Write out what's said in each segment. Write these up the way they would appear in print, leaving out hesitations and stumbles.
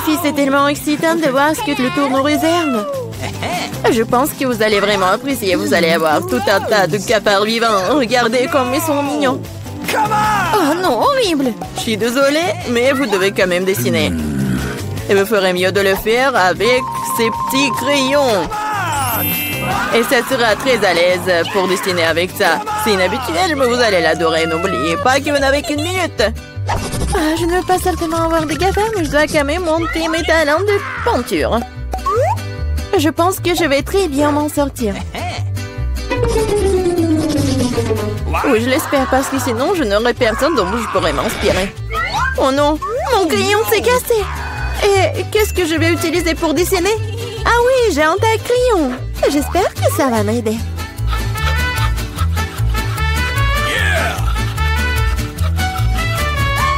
filles, c'est tellement excitant de voir ce que le tour nous réserve. Je pense que vous allez vraiment apprécier. Vous allez avoir tout un tas de cafards vivants. Regardez comme ils sont mignons. Oh non, horrible. Je suis désolée, mais vous devez quand même dessiner. Et vous ferez mieux de le faire avec ces petits crayons. Et ça sera très à l'aise pour dessiner avec ça. C'est inhabituel, mais vous allez l'adorer. N'oubliez pas que vous n'avez qu'une minute. Ah, je ne veux pas certainement avoir des cafards, mais je dois quand même monter mes talents de peinture. Je pense que je vais très bien m'en sortir. Oui, je l'espère, parce que sinon, je n'aurai personne dont je pourrais m'inspirer. Oh non, mon crayon s'est cassé. Et qu'est-ce que je vais utiliser pour dessiner? Ah oui, j'ai un tas de crayons. J'espère que ça va m'aider.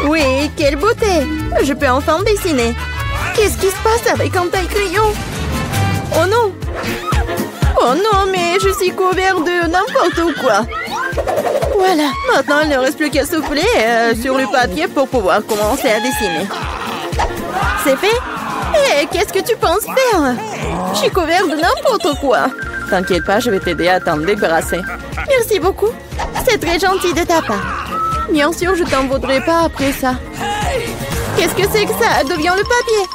Oui, quelle beauté! Je peux enfin dessiner. Qu'est-ce qui se passe avec un taille-crayon? Oh non! Oh non, mais je suis couvert de n'importe quoi. Voilà, maintenant il ne reste plus qu'à souffler sur le papier pour pouvoir commencer à dessiner. C'est fait? Et qu'est-ce que tu penses faire? Je suis couvert de n'importe quoi. T'inquiète pas, je vais t'aider à t'en débarrasser. Merci beaucoup. C'est très gentil de ta part. Bien sûr, je t'en voudrais pas après ça. Qu'est-ce que c'est que ça? Deviens le papier.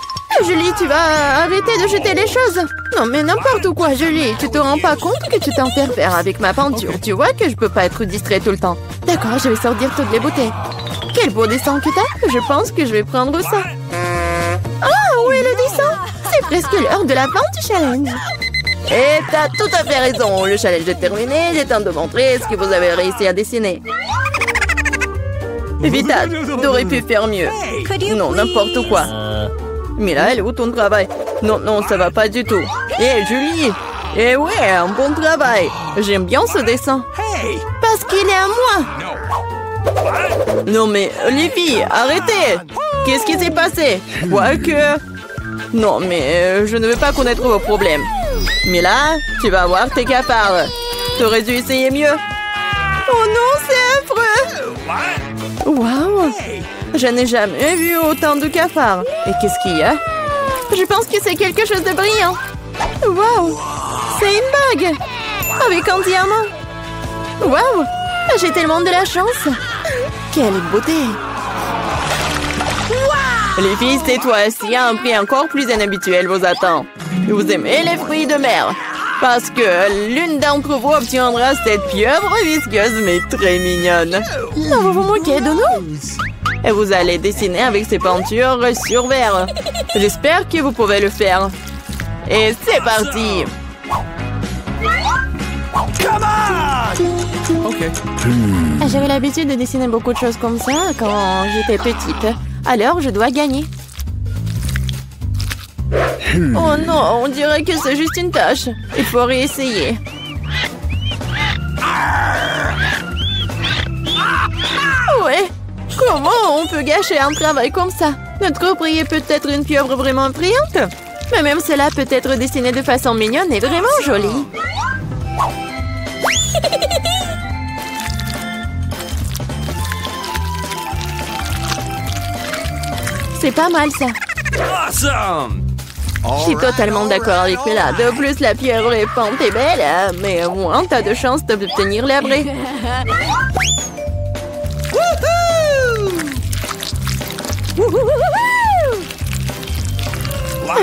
Julie, tu vas arrêter de jeter les choses. Non, mais n'importe quoi, Julie. Tu te rends pas compte que tu t'interfères avec ma peinture. Tu vois que je peux pas être distrait tout le temps. D'accord, je vais sortir toutes les bouteilles. Quel beau dessin que t'as. Je pense que je vais prendre ça. Ah, où est le dessin? C'est presque l'heure de la fin du challenge. Et t'as tout à fait raison. Le challenge est terminé. Il est temps de montrer ce que vous avez réussi à dessiner. Vita, t'aurais pu faire mieux. Non, n'importe quoi. Mais là, elle est où ton travail? Non, non, ça va pas du tout. Hé, Julie! Eh ouais, un bon travail. J'aime bien ce dessin. Parce qu'il est à moi. Non mais, les filles, arrêtez! Qu'est-ce qui s'est passé? Quoique... Non, mais je ne veux pas connaître vos problèmes. Mais là, tu vas avoir tes cafards. T'aurais dû essayer mieux. Oh non, c'est affreux! Waouh! Je n'ai jamais vu autant de cafards. Et qu'est-ce qu'il y a? Je pense que c'est quelque chose de brillant. Waouh! C'est une bague! Avec un diamant! Waouh! J'ai tellement de la chance! Quelle beauté! Les filles, c'est toi. S'il y a un prix encore plus inhabituel vous attend. Vous aimez les fruits de mer? Parce que l'une d'entre vous obtiendra cette pieuvre visqueuse mais très mignonne. Non, vous vous moquez de nous? Et vous allez dessiner avec ces peintures sur verre. J'espère que vous pouvez le faire. Et c'est parti! J'avais l'habitude de dessiner beaucoup de choses comme ça quand j'étais petite. Alors, je dois gagner. Oh non, on dirait que c'est juste une tâche. Il faut réessayer. Ouais. Comment on peut gâcher un travail comme ça? Notre prix est peut-être une pieuvre vraiment brillante. Mais même cela peut être dessiné de façon mignonne et vraiment jolie. C'est pas mal ça. Awesome! Je suis totalement d'accord avec Bella. De plus, la pieuvre est peinte et belle, mais au moins, t'as de chances d'obtenir la vraie.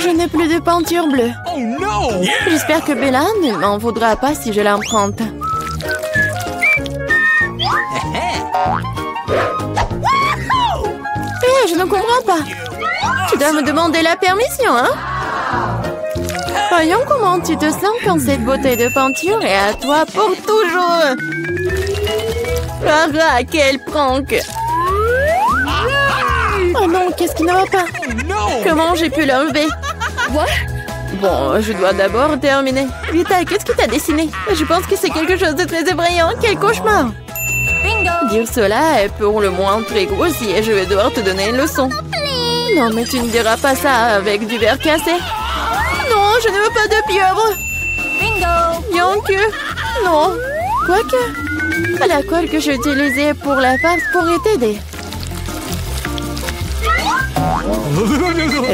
Je n'ai plus de peinture bleue. Oh non! J'espère que Bella ne m'en voudra pas si je l'emprunte. Je ne comprends pas. Tu dois me demander la permission, hein? Voyons comment tu te sens quand cette beauté de peinture est à toi pour toujours. Ah, quel prank! Oh non, qu'est-ce qui ne va pas? Comment j'ai pu l'enlever? Bon, je dois d'abord terminer. Vita, qu'est-ce que tu as dessiné? Je pense que c'est quelque chose de très effrayant. Quel cauchemar! Dire cela est pour le moins très grossier. Je vais devoir te donner une leçon. Non, mais tu ne diras pas ça avec du verre cassé. Non, je ne veux pas de pieuvre. Bien que... Non. Quoique... La colle que j'ai utilisée pour la farce pourrait t'aider.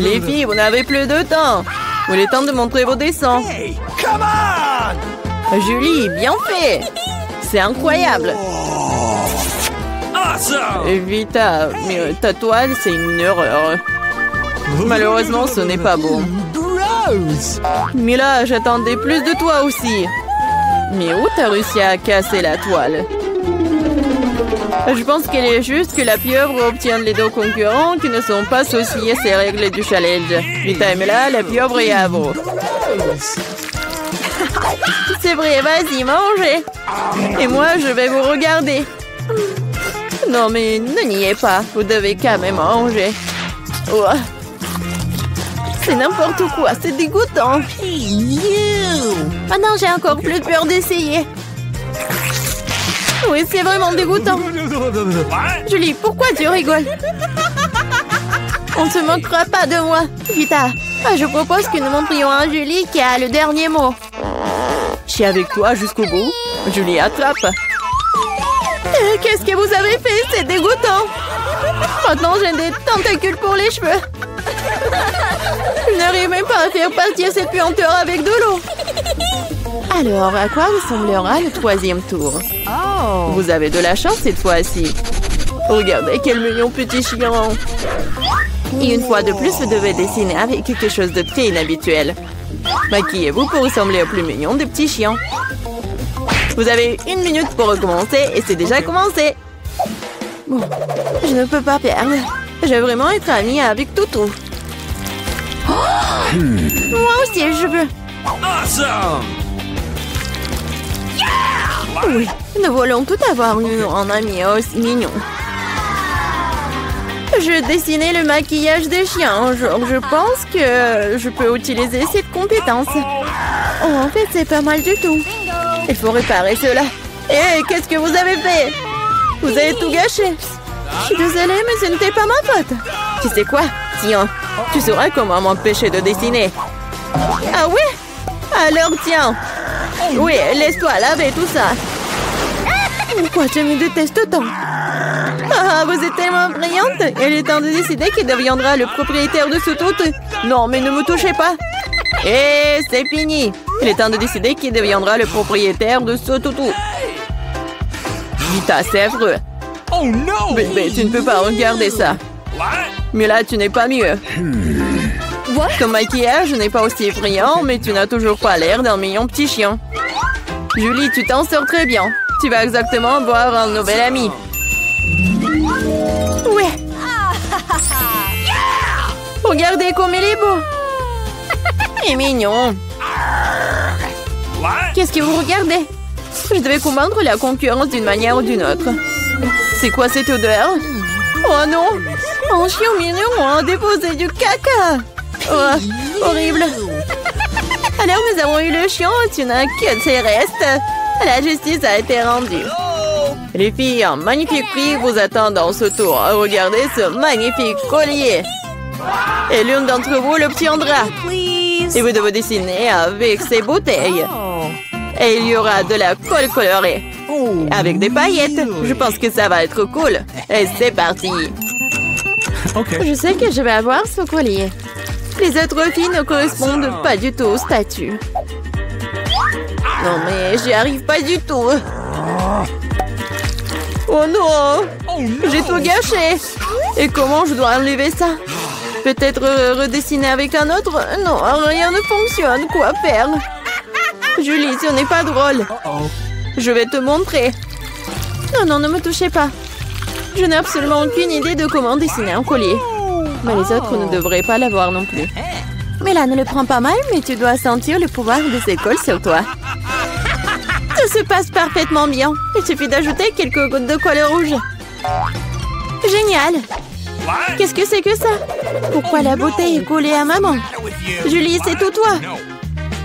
Les filles, vous n'avez plus de temps. Il est temps de montrer vos dessins. Hey, come on! Julie, bien fait. C'est incroyable. Awesome! Vita, mais ta toile, c'est une erreur. Malheureusement, ce n'est pas bon. Gross! Mais là, j'attendais plus de toi aussi. Mais où t'as réussi à casser la toile? Je pense qu'il est juste que la pieuvre obtient les deux concurrents qui ne sont pas associés à ces règles du challenge. Vita et Mela, la pieuvre est à vous. C'est vrai, vas-y, mangez. Et moi, je vais vous regarder. Non, mais ne niez pas. Vous devez quand même manger. Oh. C'est n'importe quoi, c'est dégoûtant. Ah non, j'ai encore plus peur d'essayer. Oui, c'est vraiment dégoûtant. Julie, pourquoi tu rigoles? On ne se moquera pas de moi. Vita, je propose que nous montrions à Julie qui a le dernier mot. Je suis avec toi jusqu'au bout. Julie, attrape. Qu'est-ce que vous avez fait? C'est dégoûtant. Maintenant, j'ai des tentacules pour les cheveux. Je n'arrive même pas à faire partir cette puanteur avec de l'eau. Alors, à quoi ressemblera le troisième tour? Vous avez de la chance cette fois-ci. Regardez quel mignon petit chien. Et une fois de plus, vous devez dessiner avec quelque chose de très inhabituel. Maquillez-vous pour ressembler au plus mignon des petits chiens. Vous avez 1 minute pour recommencer et c'est déjà commencé. Bon, je ne peux pas perdre. Je vais vraiment être amie avec Toutou. Moi aussi, je veux. Awesome! Oui, nous voulons tout avoir un ami aussi mignon. Je dessinais le maquillage des chiens. Je pense que je peux utiliser cette compétence. Oh, en fait, c'est pas mal du tout. Il faut réparer cela. Hé, qu'est-ce que vous avez fait? Vous avez tout gâché. Je suis désolée, mais ce n'était pas ma faute. Tu sais quoi? Tiens, tu sauras comment m'empêcher de dessiner. Ah ouais? Alors tiens. Oui, laisse-toi laver tout ça. Pourquoi tu me détestes tant? Ah, vous êtes tellement brillante. Il est temps de décider qui deviendra le propriétaire de ce tout. Non, mais ne me touchez pas. Et c'est fini. Il est temps de décider qui deviendra le propriétaire de ce toutou. Vita, c'est affreux. Oh no! Bébé, tu ne peux pas regarder ça. What? Mais là, tu n'es pas mieux. Ton maquillage n'est pas aussi brillant, mais tu n'as toujours pas l'air d'un mignon petit chien. Julie, tu t'en sors très bien. Tu vas exactement voir un nouvel ami. Ouais. Regardez comme il est beau. Il est mignon. What? Qu'est-ce que vous regardez? Je devais combattre la concurrence d'une manière ou d'une autre. C'est quoi cette odeur? Oh non! Un chien mignon a déposé du caca! Oh, horrible! Alors nous avons eu le chien, tu n'as que ses restes. La justice a été rendue. Les filles, un magnifique prix vous attend dans ce tour. Regardez ce magnifique collier. Et l'une d'entre vous l'obtiendra. Et vous devez dessiner avec ces bouteilles. Et il y aura de la colle colorée. Avec des paillettes. Je pense que ça va être cool. Et c'est parti. Okay. Je sais que je vais avoir ce collier. Les autres filles ne correspondent pas du tout au statut. Non mais j'y arrive pas du tout. Oh non! J'ai tout gâché. Et comment je dois enlever ça? Peut-être redessiner avec un autre? Non, rien ne fonctionne. Quoi faire? Julie, ce n'est pas drôle. Je vais te montrer. Non, non, ne me touchez pas. Je n'ai absolument aucune idée de comment dessiner un collier. Mais les autres ne devraient pas l'avoir non plus. Mais là, ne le prends pas mal, mais tu dois sentir le pouvoir des écoles sur toi. Tout se passe parfaitement bien. Il suffit d'ajouter quelques gouttes de colle rouge. Génial! Qu'est-ce que c'est que ça? Pourquoi la bouteille est collée à maman? Julie, c'est tout toi.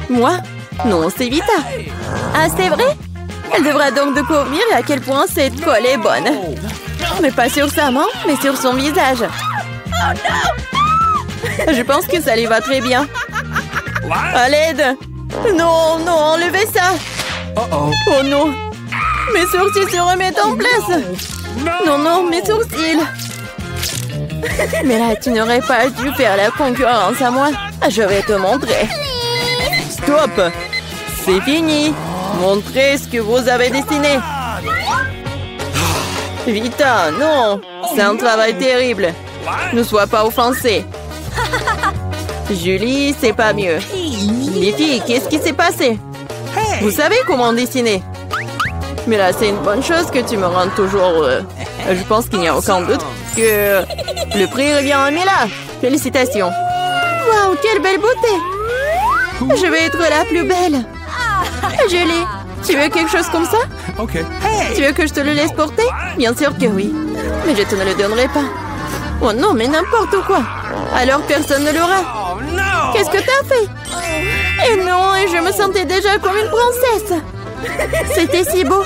Moi? Non, c'est Vita. Ah, c'est vrai? Elle devra donc découvrir à quel point cette colle est bonne. Mais pas sur sa main, mais sur son visage. Oh non! Je pense que ça lui va très bien. À l'aide! Non, non, enlevez ça! Oh non! Mes sourcils se remettent en place! Non, non, mes sourcils! Mais là, tu n'aurais pas dû faire la concurrence à moi. Je vais te montrer. Stop! C'est fini. Montrez ce que vous avez dessiné. Vita, non. C'est un travail terrible. Ne sois pas offensée. Julie, c'est pas mieux. Les filles, qu'est-ce qui s'est passé? Vous savez comment dessiner? Mais là, c'est une bonne chose que tu me rendes toujours heureux. Je pense qu'il n'y a aucun doute que le prix revient à Mila. Félicitations. Waouh, quelle belle beauté. Je vais être la plus belle. Julie, tu veux quelque chose comme ça? Ok. Tu veux que je te le laisse porter? Bien sûr que oui. Mais je te ne le donnerai pas. Oh non, mais n'importe quoi. Alors personne ne l'aura. Oh no! Qu'est-ce que t'as fait? Et non, et je me sentais déjà comme une princesse. C'était si beau.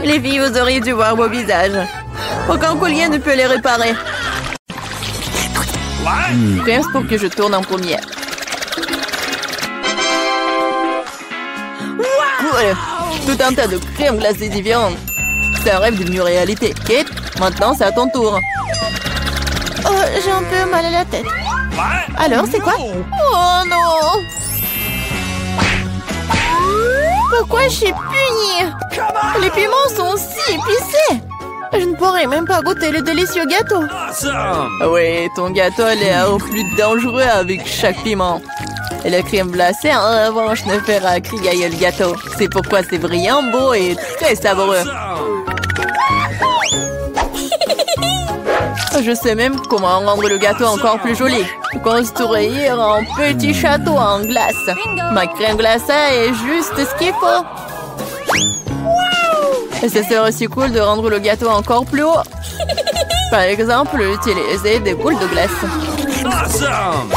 Les filles, vous auriez dû voir vos visages. Aucun collier ne peut les réparer. Pense pour que je tourne en première. Cool. Tout un tas de crèmes glacées différentes. C'est un rêve devenu réalité. Kate, maintenant c'est à ton tour. Oh, j'ai un peu mal à la tête. Alors, c'est quoi? Oh non! Pourquoi je suis punie? Les piments sont si épicés. Je ne pourrais même pas goûter le délicieux gâteau. Awesome! Oui, ton gâteau a l'air plus dangereux avec chaque piment. Et la crème glacée, en revanche, ne fera crier le gâteau. C'est pourquoi c'est brillant, beau et très savoureux. Je sais même comment rendre le gâteau encore plus joli. Construire un petit château en glace. Ma crème glacée est juste ce qu'il faut. Et ce serait aussi cool de rendre le gâteau encore plus haut. Par exemple, utiliser des boules de glace. Awesome!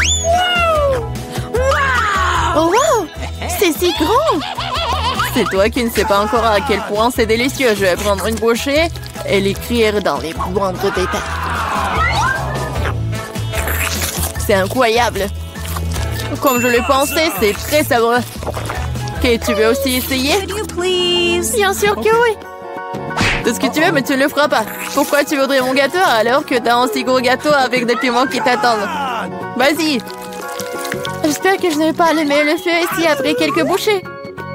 Oh wow! C'est si grand! C'est toi qui ne sais pas encore à quel point c'est délicieux. Je vais prendre une bouchée et l'écrire dans les moindres détails. C'est incroyable! Comme je le pensais, c'est très savoureux. Ok, tu veux aussi essayer? Bien sûr que oui! Tout ce que tu veux, mais tu ne le feras pas. Pourquoi tu voudrais mon gâteau alors que t'as un si gros gâteau avec des piments qui t'attendent? Vas-y! J'espère que je ne vais pas allumer le feu ici après quelques bouchées.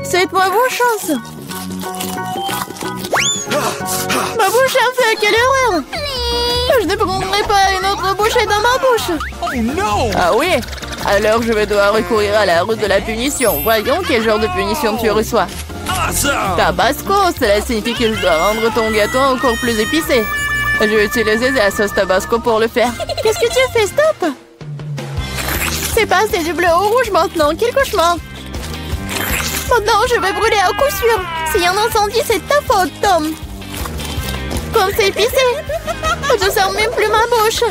Souhaite-moi bonne chance. Ma bouche a fait, quelle horreur! Je ne prendrai pas une autre bouchée dans ma bouche. Oh no! Ah oui? Alors je vais devoir recourir à la route de la punition. Voyons quel genre de punition tu reçois. Awesome! Tabasco, cela signifie que je dois rendre ton gâteau encore plus épicé. Je vais utiliser la sauce Tabasco pour le faire. Qu'est-ce que tu fais? Stop! C'est passé du bleu au rouge maintenant. Quel cauchemar! Maintenant, je vais brûler à coup sûr. S'il y a un incendie, c'est ta faute, Tom. Comme c'est épicé. Je sens même plus ma bouche.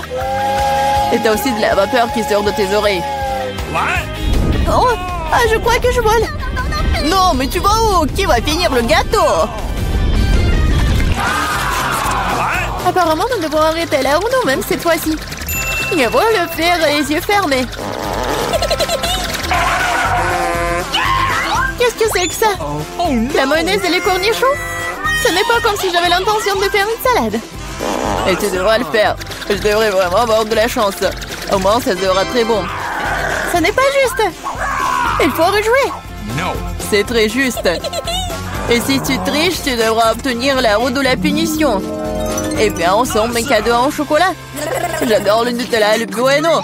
Et t'as aussi de la vapeur qui sort de tes oreilles. What? Oh, ah, je crois que je vole. Non, mais tu vas où? Qui va finir le gâteau? Apparemment, nous devons arrêter la roue nous-mêmes cette fois-ci. Je vois le faire les yeux fermés. Qu'est-ce que c'est que ça? Oh no! La mayonnaise et les cornichons? Ce n'est pas comme si j'avais l'intention de faire une salade. Et tu devras le faire. Je devrais vraiment avoir de la chance. Au moins, ça sera très bon. Ce n'est pas juste. Il faut rejouer. No! C'est très juste. Et si tu triches, tu devras obtenir la roue de la punition. Et bien, ensemble, mes cadeaux en chocolat. J'adore le Nutella et le Bueno.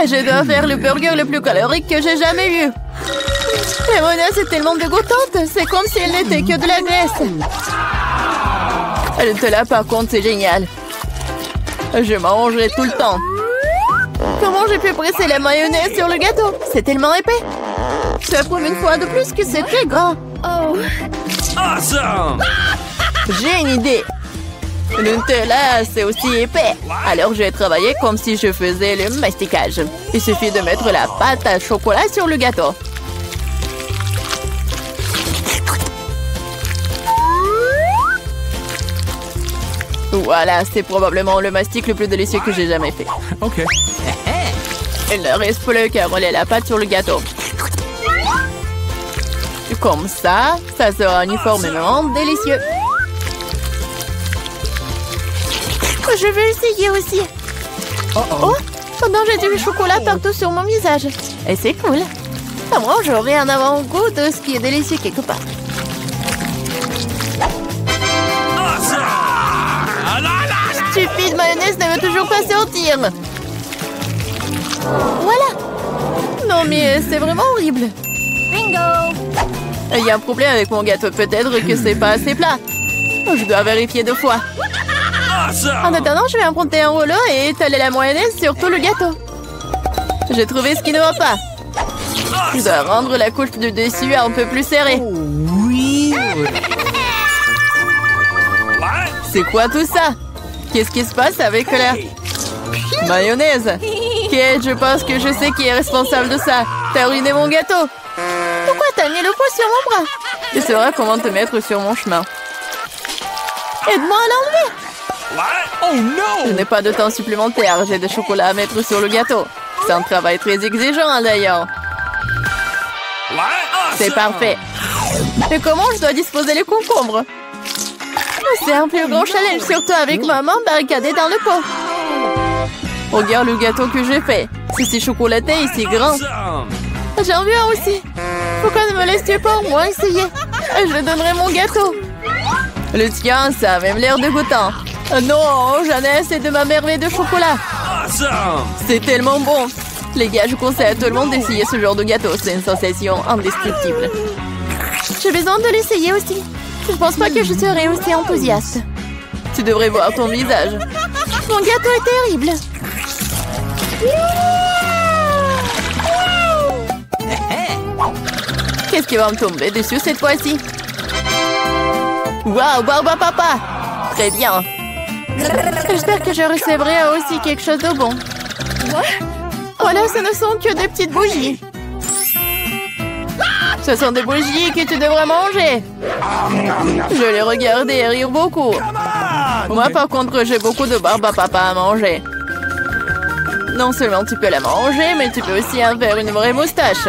Et je dois faire le burger le plus calorique que j'ai jamais vu. La mayonnaise est tellement dégoûtante. C'est comme si elle n'était que de la graisse. Le Nutella, par contre, c'est génial. Je mangerai tout le temps. Comment j'ai pu presser la mayonnaise sur le gâteau? C'est tellement épais. Ça prouve une fois de plus que c'est très grand. Oh. Awesome! J'ai une idée. Le Nutella, c'est aussi épais. Alors, je vais travailler comme si je faisais le masticage. Il suffit de mettre la pâte à chocolat sur le gâteau. Voilà, c'est probablement le mastic le plus délicieux que j'ai jamais fait. Ok. Il ne reste plus qu'à rouler la pâte sur le gâteau. Comme ça, ça sera uniformément délicieux. Je vais essayer aussi. Oh, pendant j'ai du chocolat partout sur mon visage. Et c'est cool. À moi, j'aurai un avant-goût de ce qui est délicieux quelque part. Stupide mayonnaise ne veut toujours pas sortir. Voilà. Non mais c'est vraiment horrible. Bingo. Il y a un problème avec mon gâteau. Peut-être que c'est pas assez plat. Je dois vérifier 2 fois. En attendant, je vais emprunter un rouleau et étaler la mayonnaise sur tout le gâteau. J'ai trouvé ce qui ne va pas. Je dois rendre la couche du dessus un peu plus serrée. Oui. C'est quoi tout ça? Qu'est-ce qui se passe avec la mayonnaise? Kate, je pense que je sais qui est responsable de ça. T'as ruiné mon gâteau. Pourquoi t'as mis le poids sur mon bras? Tu sauras comment te mettre sur mon chemin. Aide-moi à l'enlever. Oh non! Je n'ai pas de temps supplémentaire. J'ai des chocolats à mettre sur le gâteau. C'est un travail très exigeant d'ailleurs. C'est parfait. Et comment je dois disposer les concombres? C'est un plus grand challenge, surtout avec ma main barricadée dans le pot. Regarde le gâteau que j'ai fait. C'est si chocolaté et si grand. J'en veux un aussi. Pourquoi ne me laisses-tu pas au moins essayer? Je donnerai mon gâteau. Le tien, ça a même l'air dégoûtant. Non, j'en ai assez de ma merveille de chocolat. C'est tellement bon. Les gars, je conseille à tout le monde d'essayer ce genre de gâteau. C'est une sensation indescriptible. J'ai besoin de l'essayer aussi. Je pense pas que je serai aussi enthousiaste. Tu devrais voir ton visage. Mon gâteau est terrible. Qu'est-ce qui va me tomber dessus cette fois-ci? Waouh, Barba Papa! Très bien. J'espère que je recevrai aussi quelque chose de bon. Voilà, ce ne sont que des petites bougies. Ce sont des bougies que tu devrais manger. Je les regardais et rire beaucoup. Moi, par contre, j'ai beaucoup de barbe à papa à manger. Non seulement tu peux la manger, mais tu peux aussi en faire une vraie moustache.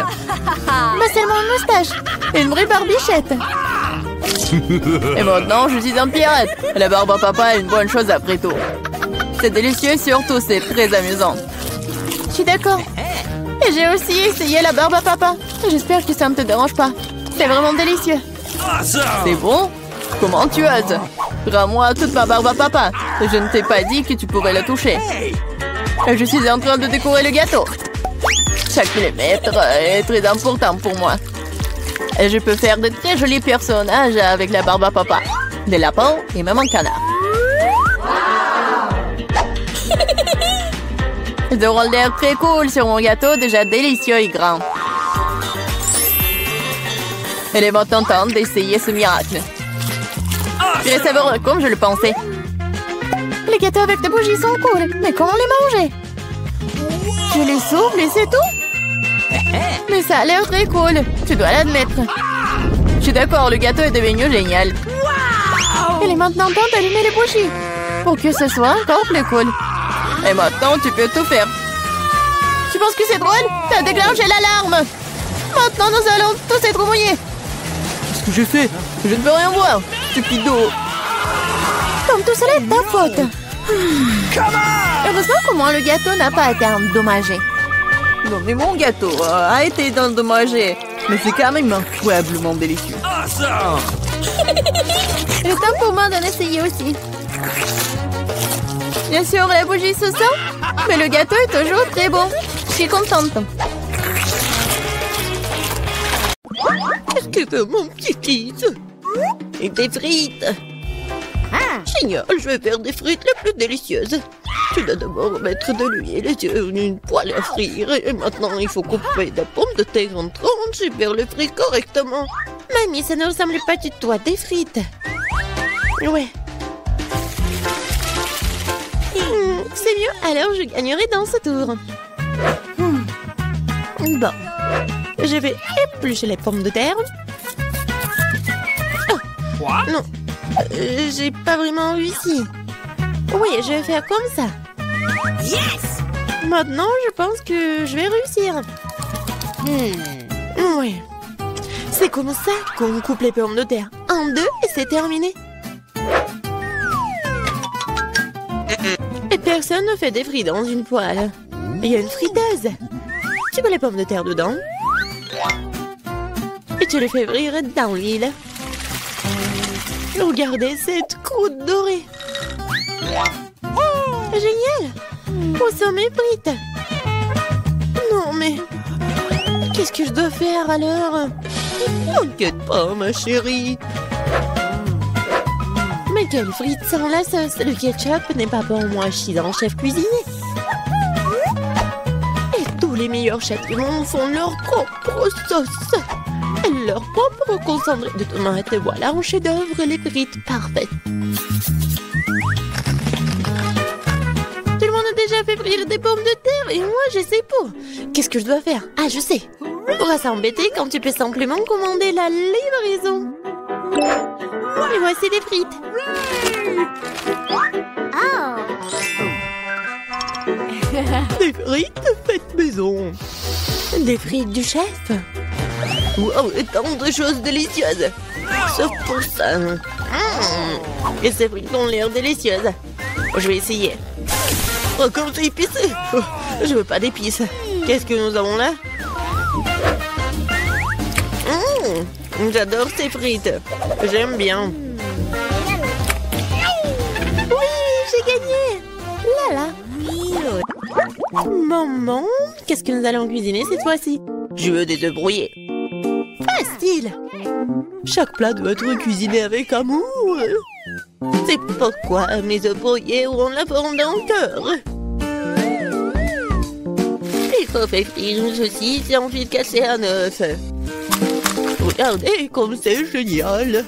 Mais seulement une moustache. Une vraie barbichette. Et maintenant, je suis un pirate. La barbe à papa est une bonne chose après tout. C'est délicieux et surtout, c'est très amusant. Je suis d'accord. Et j'ai aussi essayé la barbe à papa. J'espère que ça ne te dérange pas. C'est vraiment délicieux. C'est bon? Comment tu oses? Rends-moi toute ma barbe à papa. Je ne t'ai pas dit que tu pourrais la toucher. Je suis en train de décorer le gâteau. Chaque millimètre est très important pour moi. Et je peux faire de très jolis personnages avec la barbe à papa. Des lapins et même un canard. Ils auront l'air très cool sur mon gâteau, déjà délicieux et grand. Il est maintenant temps d'essayer ce miracle. Très savoureux, comme je le pensais. Les gâteaux avec des bougies sont cool, mais comment les manger? Je les souffle et c'est tout? Mais ça a l'air très cool, tu dois l'admettre. Je suis d'accord, le gâteau est devenu génial. Il est maintenant temps d'allumer les bougies, pour que ce soit encore plus cool. Et maintenant, tu peux tout faire. Tu penses que c'est drôle? T'as déclenché l'alarme. Maintenant, nous allons tous être mouillés. Qu'est-ce que j'ai fait? Je ne peux rien voir, stupido. Comme tout cela est ta faute. Heureusement qu'au moins le gâteau n'a pas été endommagé. Non, mais mon gâteau a été endommagé. Mais c'est quand même incroyablement délicieux. Il est temps pour moi d'en essayer aussi. Bien sûr, la bougie se sent, mais le gâteau est toujours très bon. Je suis contente. Qu'est-ce que veut mon petit-fils? Et des frites. Génial, je vais faire des frites les plus délicieuses. Tu dois d'abord mettre de l'huile sur une poêle à frire. Et maintenant, il faut couper des pommes de terre en tranches et faire les frites correctement. Mamie, ça ne ressemble pas du tout à des frites. Ouais. C'est mieux, alors je gagnerai dans ce tour. Bon. Je vais éplucher les pommes de terre. Oh, non. J'ai pas vraiment réussi. Oui, je vais faire comme ça. Yes! Maintenant, je pense que je vais réussir. Oui. C'est comme ça qu'on coupe les pommes de terre. En deux et c'est terminé. Personne ne fait des frites dans une poêle. Il y a une friteuse. Tu mets les pommes de terre dedans. Et tu les fais frire dans l'huile. Regardez cette croûte dorée. Génial! Où sont mes frites? Non, mais... qu'est-ce que je dois faire alors? T'inquiète pas, ma chérie. Mais quelle frite sans la sauce? Le ketchup n'est pas pour moi, je suis un chef cuisinier. Et tous les meilleurs chefs du monde font leur propre sauce. Leur propre concentré de tomates. Voilà un chef-d'œuvre, les frites parfaites. Tout le monde a déjà fait frire des pommes de terre et moi je sais pas. Qu'est-ce que je dois faire? Ah, je sais. Pourra s'embêter quand tu peux simplement commander la livraison. Et voici des frites. Des frites faites maison. Des frites du chef. Wow, tant de choses délicieuses. Sauf pour ça. Et ces frites ont l'air délicieuses. Je vais essayer. Oh, comme c'est épicé. Oh, je veux pas d'épices. Qu'est-ce que nous avons là? J'adore ces frites. J'aime bien. Oui, j'ai gagné. Là, là. Maman, qu'est-ce que nous allons cuisiner cette fois-ci? Je veux des œufs brouillés. Facile. Chaque plat doit être cuisiné avec amour. C'est pourquoi mes œufs brouillés auront la forme d'un cœur. Il faut faire frire une saucisse et ensuite casser un œuf. Regardez comme c'est génial.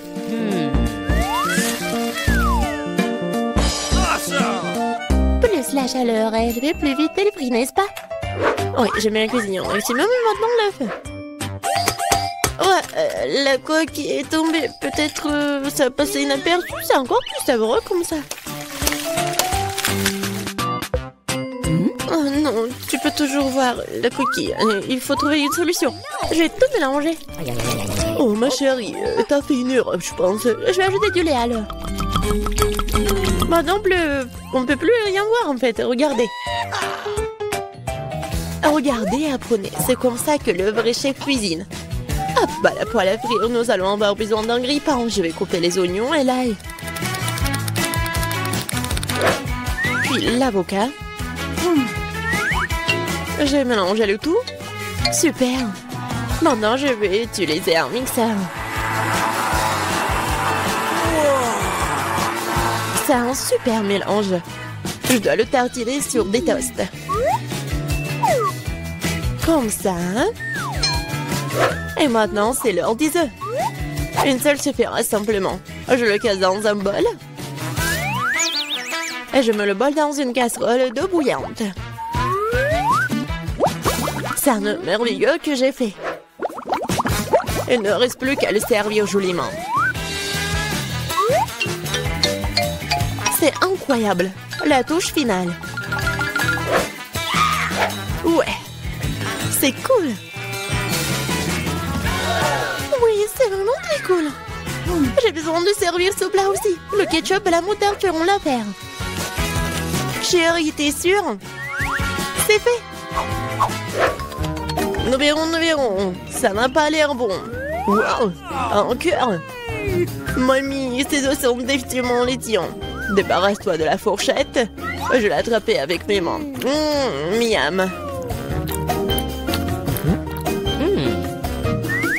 Plus la chaleur élevée, plus vite elle brille, n'est-ce pas? Oui, j'aime bien cuisiner. C'est même maintenant l'œuf. Ouais, la coque est tombée. Peut-être ça a passé inaperçu. C'est encore plus savoureux comme ça. Oh non, tu peux toujours voir la coquille. Il faut trouver une solution. Je vais tout mélanger. Oh ma chérie, t'as fait une erreur, je pense. Je vais ajouter du lait alors. Maintenant, on ne peut plus rien voir en fait. Regardez. Regardez, apprenez. C'est comme ça que le vrai chef cuisine. Hop, bah la poêle à frire, nous allons avoir besoin d'un grille-pain. Je vais couper les oignons et l'ail. Puis l'avocat. J'ai mélangé le tout. Super. Maintenant, je vais utiliser un mixeur. C'est un super mélange. Je dois le tartiner sur des toasts. Comme ça. Et maintenant, c'est l'heure des œufs. Une seule suffira simplement. Je le casse dans un bol. Et je mets le bol dans une casserole d'eau bouillante. C'est un œuf merveilleux que j'ai fait. Il ne reste plus qu'à le servir joliment. C'est incroyable. La touche finale. Ouais. C'est cool. Oui, c'est vraiment très cool. J'ai besoin de servir ce plat aussi. Le ketchup et la moutarde feront l'affaire. Chérie, t'es sûre? C'est fait. Nous verrons. Ça n'a pas l'air bon. Waouh, un cœur. Mamie, ces os sont définitivement laitillants. Débarrasse-toi de la fourchette. Je vais l'attraper avec mes mains. Miam.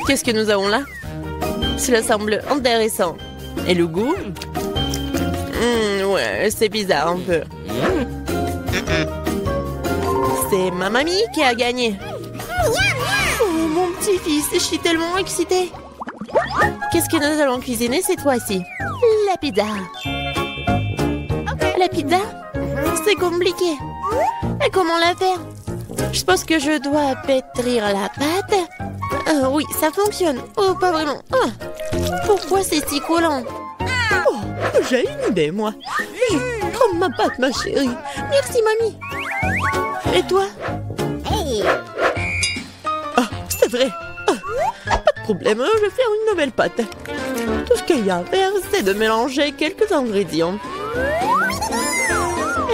Qu'est-ce que nous avons là? Cela semble intéressant. Et le goût? Ouais, c'est bizarre un peu. C'est ma mamie qui a gagné. Oh, mon petit-fils, je suis tellement excitée. Qu'est-ce que nous allons cuisiner cette fois-ci? La pizza. La pizza? C'est compliqué. Et comment la faire? Je pense que je dois pétrir la pâte. Oui, ça fonctionne. Oh, pas vraiment. Oh, pourquoi c'est si collant? Oh, j'ai une idée, moi. Prends ma pâte, ma chérie. Merci, mamie. Et toi? Ah, c'est vrai. Ah, pas de problème, je vais faire une nouvelle pâte. Tout ce qu'il y a à faire, c'est de mélanger quelques ingrédients.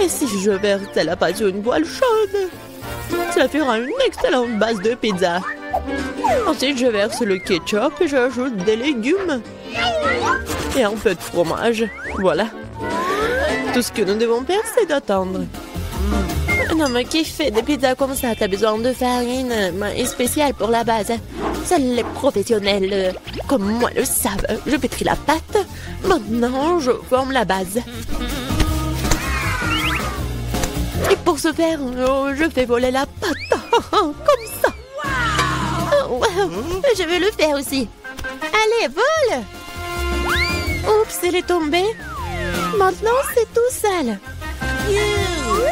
Et si je versais la pâte sur une poêle chaude? Cela fera une excellente base de pizza. Ensuite, je verse le ketchup et j'ajoute des légumes. Et un peu de fromage. Voilà. Tout ce que nous devons faire, c'est d'attendre. Non, mais qui fait des pizzas comme ça? T'as besoin de farine spéciale pour la base. Seuls les professionnels comme moi le savent. Je pétris la pâte. Maintenant, je forme la base. Et pour ce faire, je fais voler la pâte. Comme ça. Oh, wow. Je vais le faire aussi. Allez, vole! Oups, elle est tombée. Maintenant, c'est tout sale.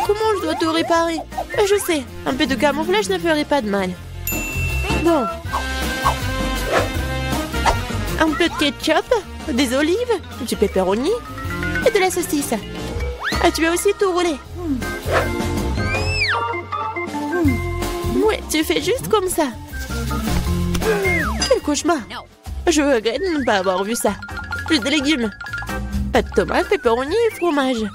Comment je dois tout réparer? Je sais, un peu de camouflage ne ferait pas de mal. Bon. Un peu de ketchup, des olives, du pepperoni et de la saucisse. Ah, tu as aussi tout roulé. Ouais, tu fais juste comme ça. Quel cauchemar. Je regrette de ne pas avoir vu ça. Plus de légumes. Pas de tomates, pepperoni et fromage.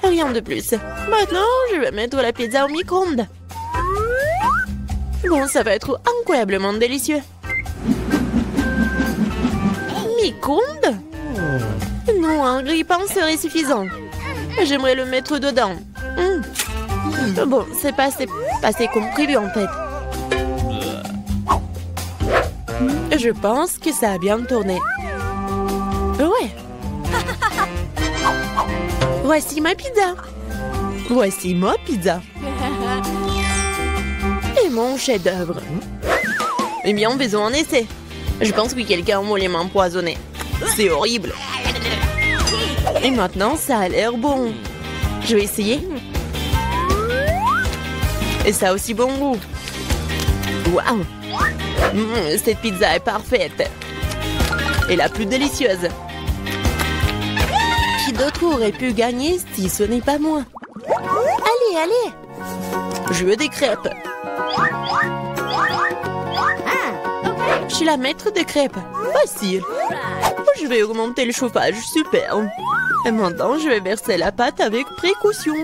Rien de plus. Maintenant, je vais mettre la pizza au micro-ondes. Bon, ça va être incroyablement délicieux. Micro-ondes? Non, un grille-pain serait suffisant. J'aimerais le mettre dedans. Bon, c'est passé comme prévu en fait. Je pense que ça a bien tourné. Ouais. Voici ma pizza. Voici ma pizza. Et mon chef-d'œuvre. Eh bien, faisons un essai. Je pense que quelqu'un a les mains empoisonnées. C'est horrible. Et maintenant, ça a l'air bon. Je vais essayer. Et ça a aussi bon goût. Waouh! Cette pizza est parfaite. Et la plus délicieuse. Qui d'autre aurait pu gagner si ce n'est pas moi? Allez, allez! Je veux des crêpes. Je suis la maître des crêpes. Facile. Je vais augmenter le chauffage. Super. Et maintenant, je vais verser la pâte avec précaution.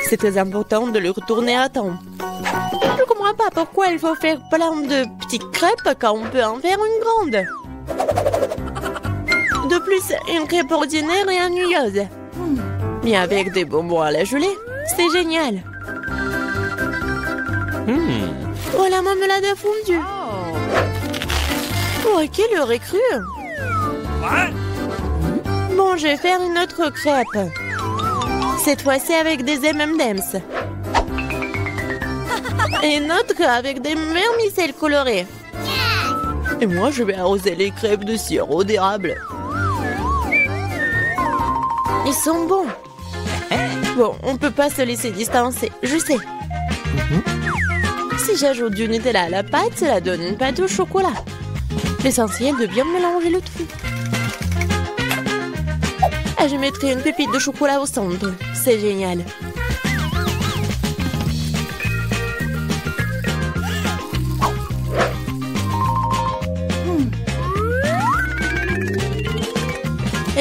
C'est très important de le retourner à temps. Je ne comprends pas pourquoi il faut faire plein de petites crêpes quand on peut en faire une grande. De plus, une crêpe ordinaire est ennuyeuse. Mais avec des bonbons à la gelée, c'est génial. Oh, la marmelade a fondu. Oh, quelle heure est crue. Bon, je vais faire une autre crêpe. Cette fois-ci avec des M&M's. Et une autre avec des vermicelles colorées. Et moi, je vais arroser les crêpes de sirop d'érable. Ils sont bons. Bon, on peut pas se laisser distancer, je sais. Si j'ajoute du Nutella à la pâte, cela donne une pâte au chocolat. L'essentiel de bien mélanger le tout. Ah, je mettrai une pépite de chocolat au centre. C'est génial.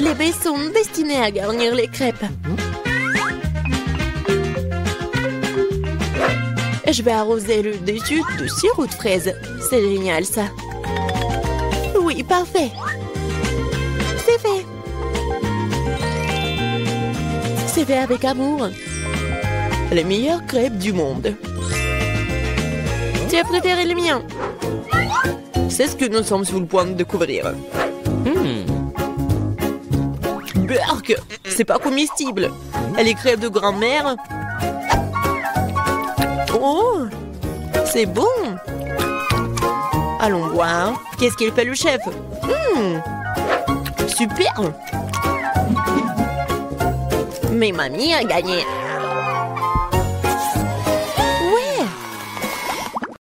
Les baies sont destinées à garnir les crêpes. Je vais arroser le dessus de sirop de fraise. C'est génial, ça. Oui, parfait. C'est fait. C'est fait avec amour. Les meilleures crêpes du monde. Tu as préféré les miens? C'est ce que nous sommes sur le point de découvrir. Berk, c'est pas comestible. Les crêpes de grand-mère. Oh, c'est bon. Allons voir. Qu'est-ce qu'il fait le chef? Super. Mais mamie a gagné.